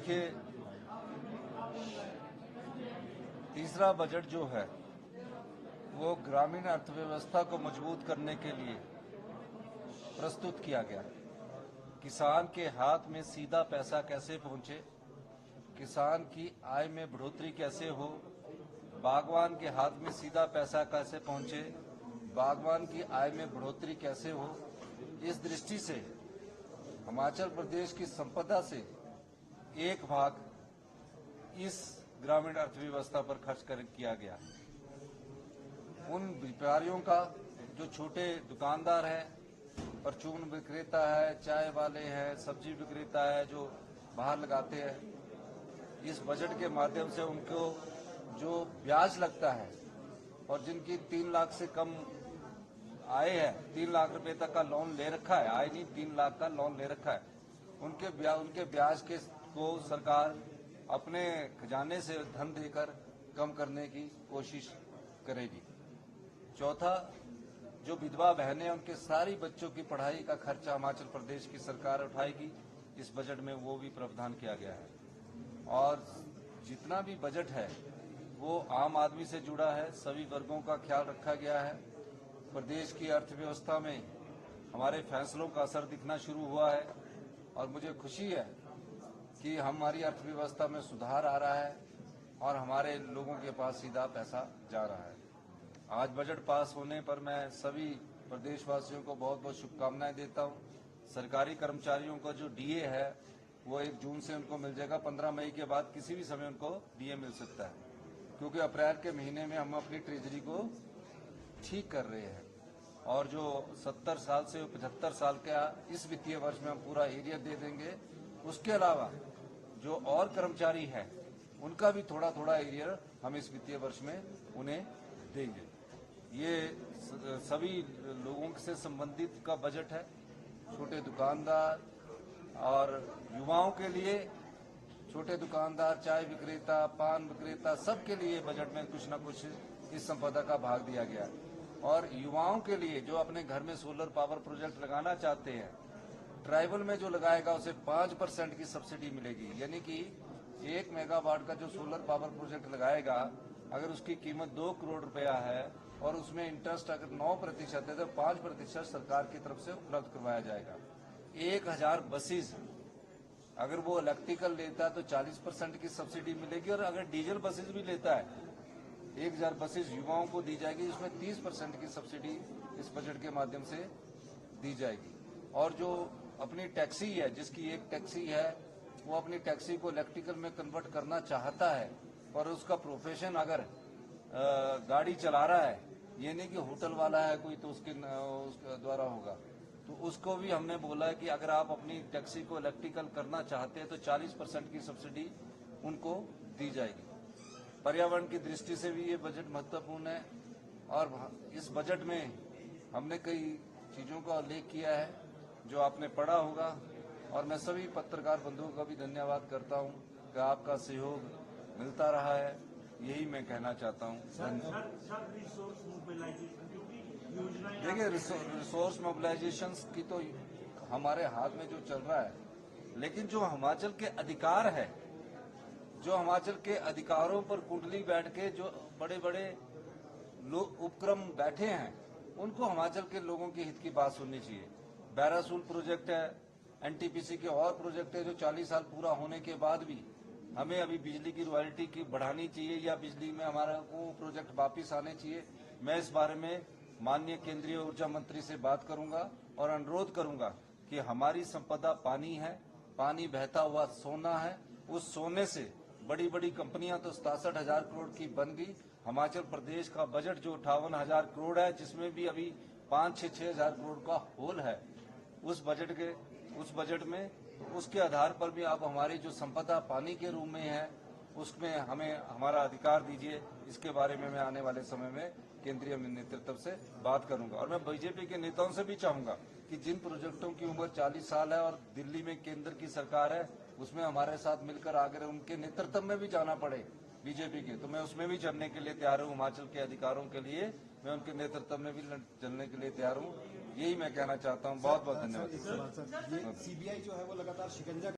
देखिए, तीसरा बजट जो है वो ग्रामीण अर्थव्यवस्था को मजबूत करने के लिए प्रस्तुत किया गया। किसान के हाथ में सीधा पैसा कैसे पहुंचे, किसान की आय में बढ़ोतरी कैसे हो, बागवान के हाथ में सीधा पैसा कैसे पहुंचे, बागवान की आय में बढ़ोतरी कैसे हो, इस दृष्टि से हिमाचल प्रदेश की संपदा से एक भाग इस ग्रामीण अर्थव्यवस्था पर खर्च किया गया। उन व्यापारियों का, जो छोटे दुकानदार हैं, परचून विक्रेता है, चाय वाले हैं, सब्जी विक्रेता है, जो बाहर लगाते हैं, इस बजट के माध्यम से उनको जो ब्याज लगता है और जिनकी 3 लाख से कम आय है, 3 लाख रुपए तक का लोन ले रखा है, आय नहीं 3 लाख का लोन ले रखा है, उनके ब्याज के को सरकार अपने खजाने से धन देकर कम करने की कोशिश करेगी। चौथा, जो विधवा बहनें, उनके सारी बच्चों की पढ़ाई का खर्चा हिमाचल प्रदेश की सरकार उठाएगी। इस बजट में वो भी प्रावधान किया गया है। और जितना भी बजट है वो आम आदमी से जुड़ा है, सभी वर्गों का ख्याल रखा गया है। प्रदेश की अर्थव्यवस्था में हमारे फैसलों का असर दिखना शुरू हुआ है और मुझे खुशी है कि हमारी अर्थव्यवस्था में सुधार आ रहा है और हमारे लोगों के पास सीधा पैसा जा रहा है। आज बजट पास होने पर मैं सभी प्रदेशवासियों को बहुत बहुत शुभकामनाएं देता हूं। सरकारी कर्मचारियों का जो डीए है वो 1 जून से उनको मिल जाएगा। 15 मई के बाद किसी भी समय उनको डीए मिल सकता है, क्योंकि अप्रैल के महीने में हम अपनी ट्रेजरी को ठीक कर रहे हैं। और जो 70 साल से 75 साल का इस वित्तीय वर्ष में हम पूरा एरिया दे देंगे। उसके अलावा जो और कर्मचारी हैं उनका भी थोड़ा थोड़ा एरिया हम इस वित्तीय वर्ष में उन्हें देंगे। ये सभी लोगों से संबंधित का बजट है। छोटे दुकानदार और युवाओं के लिए, छोटे दुकानदार, चाय विक्रेता, पान विक्रेता, सबके लिए बजट में कुछ न कुछ इस संपदा का भाग दिया गया है। और युवाओं के लिए जो अपने घर में सोलर पावर प्रोजेक्ट लगाना चाहते हैं, ट्राइबल में जो लगाएगा उसे 5% की सब्सिडी मिलेगी। यानी कि 1 मेगावाट का जो सोलर पावर प्रोजेक्ट लगाएगा, अगर उसकी कीमत 2 करोड़ रुपया है और उसमें इंटरेस्ट अगर 9% है तो 5% सरकार की तरफ से उपलब्ध करवाया जाएगा। 1000 बसेज अगर वो इलेक्ट्रिकल लेता है तो 40% की सब्सिडी मिलेगी, और अगर डीजल बसेज भी लेता है 1000 बसेज युवाओं को दी जाएगी, जिसमें 30% की सब्सिडी इस बजट के माध्यम से दी जाएगी। और जो अपनी टैक्सी है, जिसकी एक टैक्सी है, वो अपनी टैक्सी को इलेक्ट्रिकल में कन्वर्ट करना चाहता है और उसका प्रोफेशन अगर गाड़ी चला रहा है, ये नहीं कि होटल वाला है कोई तो उसके द्वारा होगा, तो उसको भी हमने बोला है कि अगर आप अपनी टैक्सी को इलेक्ट्रिकल करना चाहते हैं तो 40% की सब्सिडी उनको दी जाएगी। पर्यावरण की दृष्टि से भी ये बजट महत्वपूर्ण है। और इस बजट में हमने कई चीजों का उल्लेख किया है जो आपने पढ़ा होगा, और मैं सभी पत्रकार बंधुओं का भी धन्यवाद करता हूं कि आपका सहयोग मिलता रहा है, यही मैं कहना चाहता हूं। देखिए, रिसोर्स मोबिलाइजेशन की तो हमारे हाथ में जो चल रहा है, लेकिन जो हिमाचल के अधिकार है, जो हिमाचल के अधिकारों पर कुंडली बैठ के जो बड़े बड़े उपक्रम बैठे हैं, उनको हिमाचल के लोगों के हित की बात सुननी चाहिए। बैरासूल प्रोजेक्ट है, एनटीपीसी के और प्रोजेक्ट है जो 40 साल पूरा होने के बाद भी हमें अभी बिजली की रॉयल्टी की बढ़ानी चाहिए या बिजली में हमारा वो प्रोजेक्ट वापिस आने चाहिए। मैं इस बारे में माननीय केंद्रीय ऊर्जा मंत्री से बात करूंगा और अनुरोध करूंगा कि हमारी संपदा पानी है, पानी बहता हुआ सोना है। उस सोने से बड़ी बड़ी कंपनियां तो 67,000 करोड़ की बन गई। हिमाचल प्रदेश का बजट जो 58,000 करोड़ है, जिसमें भी अभी 5-6 हजार करोड़ का होल है उस बजट में, तो उसके आधार पर भी आप हमारी जो संपदा पानी के रूप में है उसमें हमें हमारा अधिकार दीजिए। इसके बारे में मैं आने वाले समय में केंद्रीय नेतृत्व से बात करूंगा। और मैं बीजेपी के नेताओं से भी चाहूंगा कि जिन प्रोजेक्टों की उम्र 40 साल है और दिल्ली में केंद्र की सरकार है, उसमें हमारे साथ मिलकर अगर उनके नेतृत्व में भी जाना पड़े बीजेपी के, तो मैं उसमें भी चलने के लिए तैयार हूँ। हिमाचल के अधिकारों के लिए मैं उनके नेतृत्व में भी चलने के लिए तैयार हूँ। यही मैं कहना चाहता हूँ। बहुत बहुत धन्यवाद। सीबीआई जो है वो लगातार शिकंजा